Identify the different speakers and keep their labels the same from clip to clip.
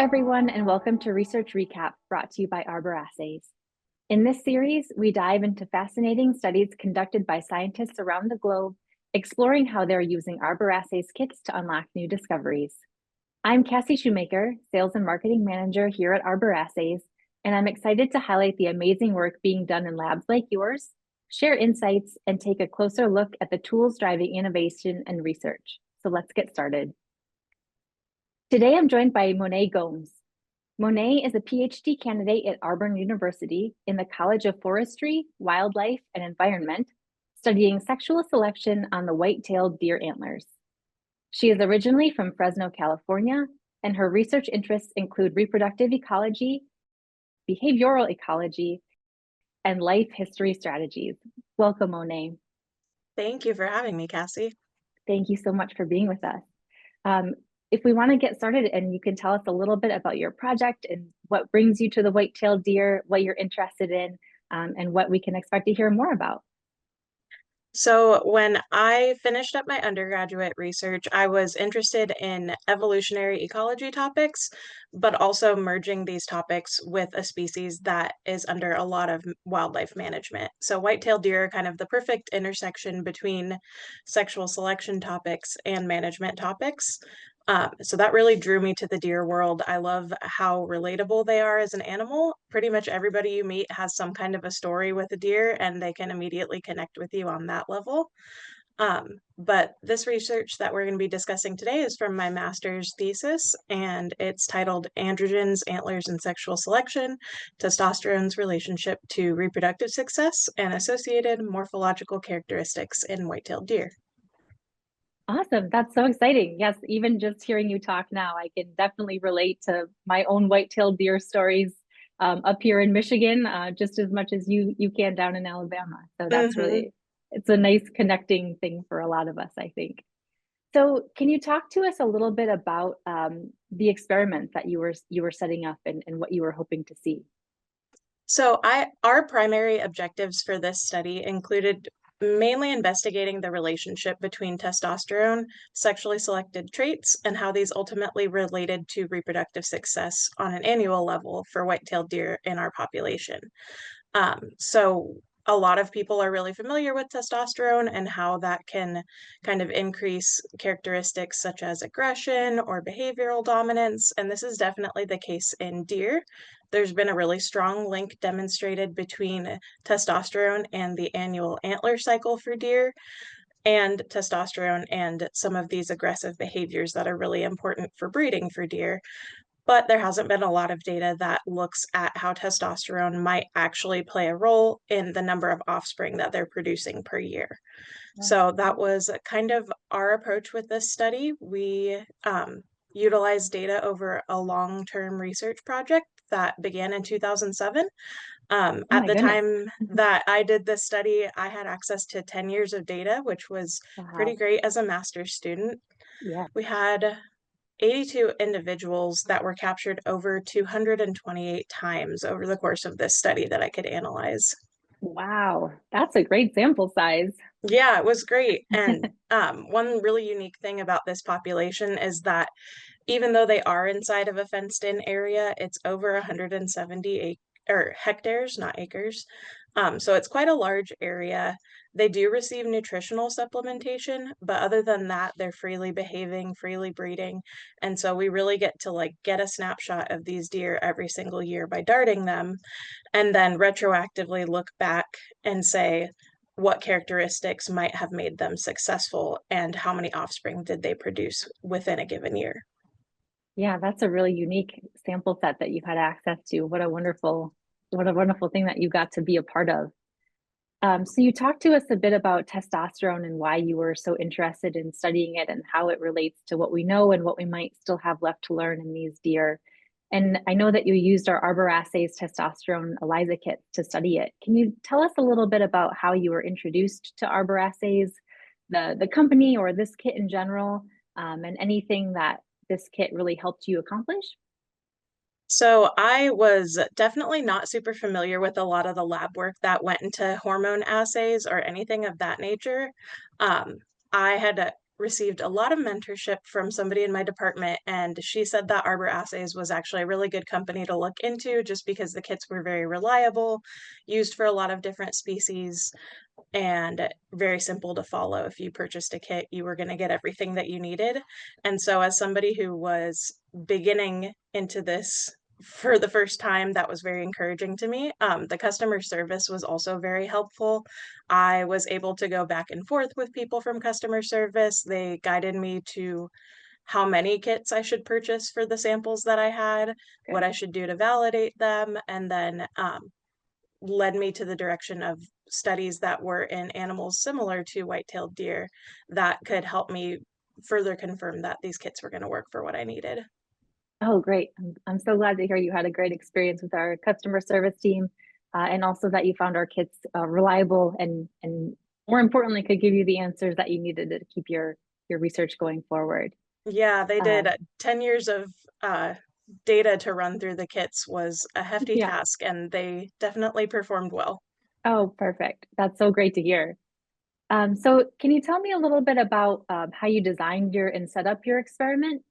Speaker 1: everyone, and welcome to Research Recap brought to you by Arbor Assays. In this series, we dive into fascinating studies conducted by scientists around the globe, exploring how they're using Arbor Assays kits to unlock new discoveries. I'm Cassie Shoemaker, Sales and Marketing Manager here at Arbor Assays, and I'm excited to highlight the amazing work being done in labs like yours, share insights, and take a closer look at the tools driving innovation and research. So let's get started. Today, I'm joined by Monet Gomes. Monet is a PhD candidate at Auburn University in the College of Forestry, Wildlife, and Environment, studying sexual selection on the white-tailed deer antlers. She is originally from Fresno, California, and her research interests include reproductive ecology, behavioral ecology, and life history strategies. Welcome, Monet.
Speaker 2: Thank you for having me, Cassie.
Speaker 1: Thank you so much for being with us. If we want to get started and you can tell us a little bit about your project and what brings you to the white-tailed deer, what you're interested in, and what we can expect to hear more about.
Speaker 2: So when I finished up my undergraduate research, I was interested in evolutionary ecology topics, but also merging these topics with a species that is under a lot of wildlife management. So white-tailed deer are kind of the perfect intersection between sexual selection topics and management topics. So that really drew me to the deer world. I love how relatable they are as an animal. Pretty much everybody you meet has some kind of a story with a deer, and they can immediately connect with you on that level. But this research that we're going to be discussing today is from my master's thesis, and it's titled Androgens, Antlers, and Sexual Selection, Testosterone's Relationship to Reproductive Success and Associated Morphological Characteristics in White-tailed Deer.
Speaker 1: Awesome. That's so exciting. Yes, even just hearing you talk now, I can definitely relate to my own white-tailed deer stories up here in Michigan, just as much as you can down in Alabama. So that's really, it's a nice connecting thing for a lot of us, I think. So can you talk to us a little bit about the experiment that you were setting up and what you were hoping to see?
Speaker 2: So our primary objectives for this study included mainly investigating the relationship between testosterone, sexually selected traits, and how these ultimately related to reproductive success on an annual level for white-tailed deer in our population. So a lot of people are really familiar with testosterone and how that can kind of increase characteristics such as aggression or behavioral dominance. And this is definitely the case in deer. There's been a really strong link demonstrated between testosterone and the annual antler cycle for deer, and testosterone and some of these aggressive behaviors that are really important for breeding for deer. But there hasn't been a lot of data that looks at how testosterone might actually play a role in the number of offspring that they're producing per year. So that was kind of our approach with this study. We utilized data over a long-term research project that began in 2007. At the time that I did this study, I had access to 10 years of data, which was pretty great as a master's student.
Speaker 1: Yeah.
Speaker 2: We had 82 individuals that were captured over 228 times over the course of this study that I could analyze.
Speaker 1: Wow, that's a great sample size.
Speaker 2: Yeah, it was great. And one really unique thing about this population is that even though they are inside of a fenced-in area, it's over 170 hectares, not acres. So it's quite a large area. They do receive nutritional supplementation, but other than that, they're freely behaving, freely breeding. And so we really get to get a snapshot of these deer every single year by darting them, and then retroactively look back and say what characteristics might have made them successful and how many offspring did they produce within a given year.
Speaker 1: Yeah, that's a really unique sample set that you've had access to. What a wonderful thing that you got to be a part of. So you talked to us a bit about testosterone and why you were so interested in studying it and how it relates to what we know and what we might still have left to learn in these deer. And I know that you used our Arbor Assays testosterone ELISA kit to study it. Can you tell us a little bit about how you were introduced to Arbor Assays, the company or this kit in general, and anything that this kit really helped you accomplish?
Speaker 2: So I was definitely not super familiar with a lot of the lab work that went into hormone assays or anything of that nature. I had received a lot of mentorship from somebody in my department, and she said that Arbor Assays was actually a really good company to look into just because the kits were very reliable, used for a lot of different species, and very simple to follow. If you purchased a kit, you were going to get everything that you needed. And so as somebody who was beginning into this for the first time, that was very encouraging to me. The customer service was also very helpful. I was able to go back and forth with people from customer service. They guided me to how many kits I should purchase for the samples that I had, what I should do to validate them, and then led me to the direction of studies that were in animals similar to white-tailed deer that could help me further confirm that these kits were going to work for what I needed.
Speaker 1: Oh, great. I'm so glad to hear you had a great experience with our customer service team, and also that you found our kits reliable and more importantly, could give you the answers that you needed to keep your research going forward.
Speaker 2: Yeah, they did.
Speaker 1: Um,
Speaker 2: 10 years of data to run through the kits was a hefty
Speaker 1: yeah.
Speaker 2: task, and they definitely performed well.
Speaker 1: Oh, perfect. That's so great to hear. So can you tell me a little bit about how you designed your and set up your experiment?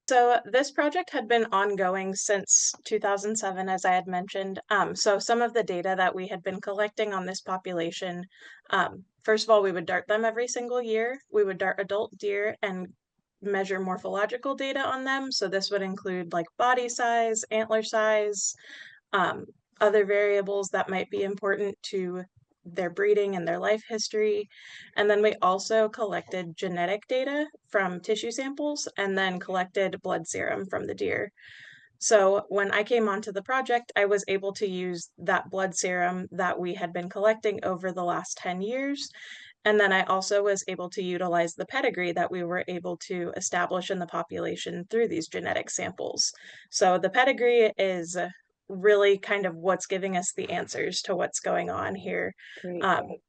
Speaker 2: So this project had been ongoing since 2007, as I had mentioned. So some of the data that we had been collecting on this population, first of all, we would dart them every single year. We would dart adult deer and measure morphological data on them. So this would include like body size, antler size, um, other variables that might be important to their breeding and their life history. And then we also collected genetic data from tissue samples and then collected blood serum from the deer. So when I came onto the project, I was able to use that blood serum that we had been collecting over the last 10 years. And then I also was able to utilize the pedigree that we were able to establish in the population through these genetic samples. So the pedigree is really kind of what's giving us the answers to what's going on here.
Speaker 1: Great.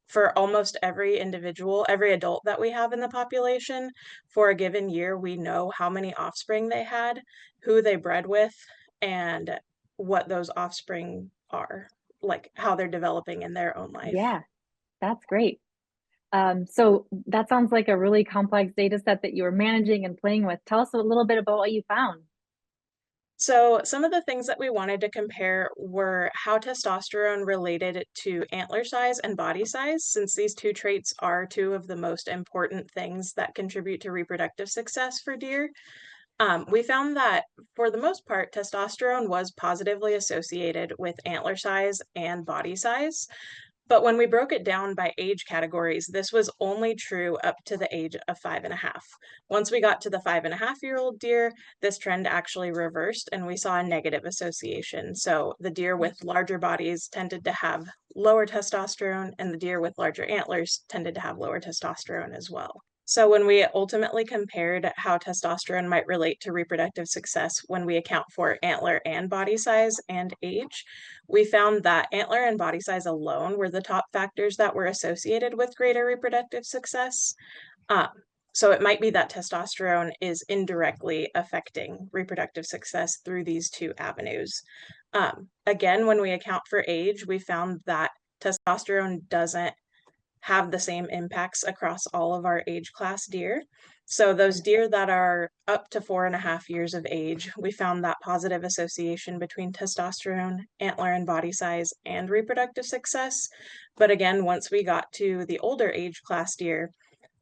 Speaker 2: For almost every individual, every adult that we have in the population, for a given year, we know how many offspring they had, who they bred with, and what those offspring are, like how they're developing in their own life.
Speaker 1: Yeah, that's great. So that sounds like a really complex data set that you were managing and playing with. Tell us a little bit about what you found.
Speaker 2: So some of the things that we wanted to compare were how testosterone related to antler size and body size, since these two traits are two of the most important things that contribute to reproductive success for deer. We found that for the most part, testosterone was positively associated with antler size and body size. But when we broke it down by age categories, this was only true up to the age of 5.5. Once we got to the 5.5-year-old deer, this trend actually reversed and we saw a negative association. So the deer with larger bodies tended to have lower testosterone, and the deer with larger antlers tended to have lower testosterone as well. So when we ultimately compared how testosterone might relate to reproductive success when we account for antler and body size and age, we found that antler and body size alone were the top factors that were associated with greater reproductive success. Um, so it might be that testosterone is indirectly affecting reproductive success through these two avenues. Again, when we account for age, we found that testosterone doesn't have the same impacts across all of our age class deer. So those deer that are up to 4.5 years of age, we found that positive association between testosterone, antler and body size, and reproductive success. But again, once we got to the older age class deer,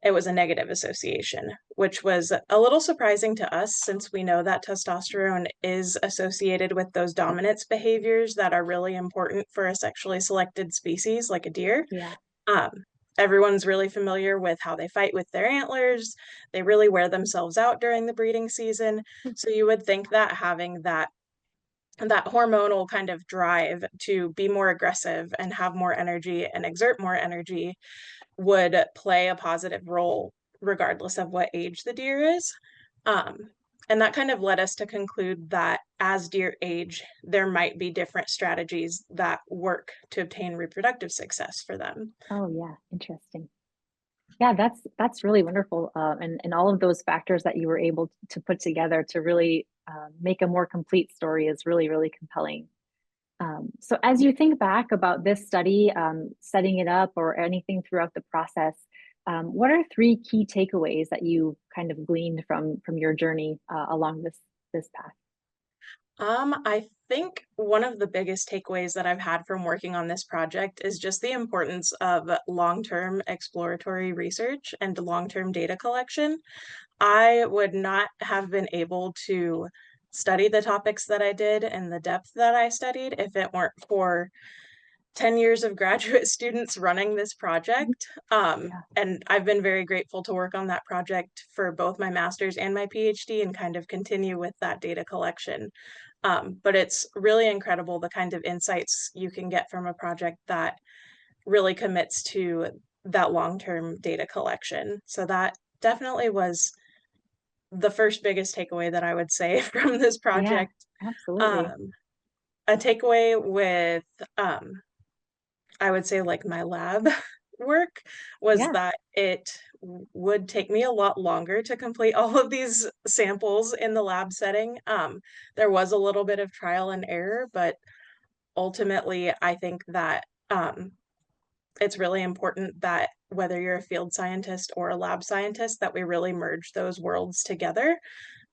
Speaker 2: it was a negative association, which was a little surprising to us since we know that testosterone is associated with those dominance behaviors that are really important for a sexually selected species like a deer.
Speaker 1: Yeah.
Speaker 2: Um, Everyone's really familiar with how they fight with their antlers. They really wear themselves out during the breeding season. So you would think that having that hormonal kind of drive to be more aggressive and have more energy and exert more energy would play a positive role regardless of what age the deer is. Um, and that kind of led us to conclude that as deer age, there might be different strategies that work to obtain reproductive success for them.
Speaker 1: Oh, yeah. Interesting. Yeah, that's really wonderful. And all of those factors that you were able to put together to really make a more complete story is really, really compelling. So as you think back about this study, setting it up or anything throughout the process, what are three key takeaways that you kind of gleaned from your journey along this path?
Speaker 2: I think one of the biggest takeaways that I've had from working on this project is just the importance of long-term exploratory research and long-term data collection. I would not have been able to study the topics that I did and the depth that I studied if it weren't for 10 years of graduate students running this
Speaker 1: Mhm.
Speaker 2: project.
Speaker 1: Yeah,
Speaker 2: And I've been very grateful to work on that project for both my master's and my PhD and kind of continue with that data collection. But it's really incredible the kind of insights you can get from a project that really commits to that long-term data collection. So that definitely was the first biggest takeaway that I would say from this
Speaker 1: yeah,
Speaker 2: project.
Speaker 1: absolutely.
Speaker 2: Um, a takeaway with um, I would say, like, my lab work was
Speaker 1: Yeah.
Speaker 2: that it would take me a lot longer to complete all of these samples in the lab setting. There was a little bit of trial and error, but ultimately, I think that, it's really important that whether you're a field scientist or a lab scientist, that we really merge those worlds together
Speaker 1: Mhm.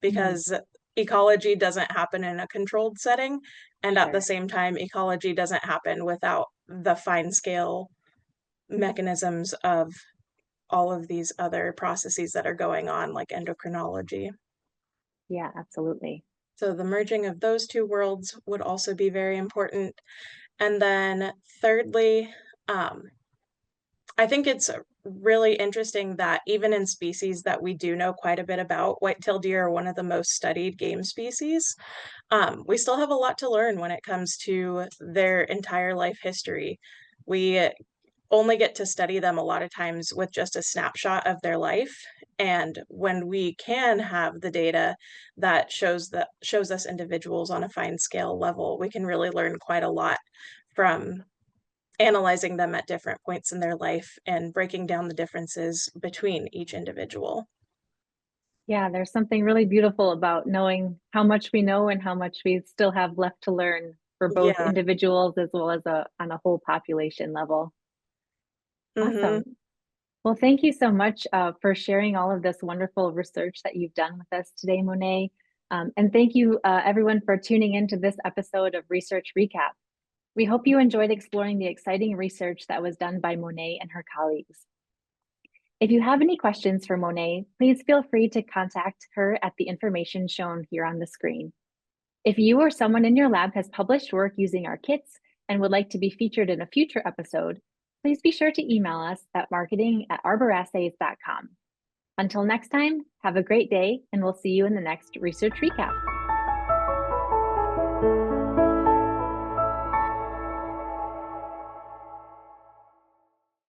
Speaker 2: because ecology doesn't happen in a controlled setting, and at the
Speaker 1: Sure.
Speaker 2: same time, ecology doesn't happen without the fine scale mechanisms of all of these other processes that are going on, like endocrinology.
Speaker 1: Yeah, absolutely.
Speaker 2: So the merging of those two worlds would also be very important. And then thirdly, um, I think it's really interesting that even in species that we do know quite a bit about, white-tailed deer are one of the most studied game species. We still have a lot to learn when it comes to their entire life history. We only get to study them a lot of times with just a snapshot of their life. And when we can have the data that shows us individuals on a fine scale level, we can really learn quite a lot from analyzing them at different points in their life and breaking down the differences between each individual.
Speaker 1: Yeah, there's something really beautiful about knowing how much we know and how much we still have left to learn for both
Speaker 2: Yeah.
Speaker 1: individuals as well as on a whole population level.
Speaker 2: Mhm.
Speaker 1: Awesome. Well, thank you so much for sharing all of this wonderful research that you've done with us today, Monet. And thank you, everyone, for tuning into this episode of Research Recap. We hope you enjoyed exploring the exciting research that was done by Monet and her colleagues. If you have any questions for Monet, please feel free to contact her at the information shown here on the screen. If you or someone in your lab has published work using our kits and would like to be featured in a future episode, please be sure to email us at marketing@arborassays.com. Until next time, have a great day, and we'll see you in the next research recap.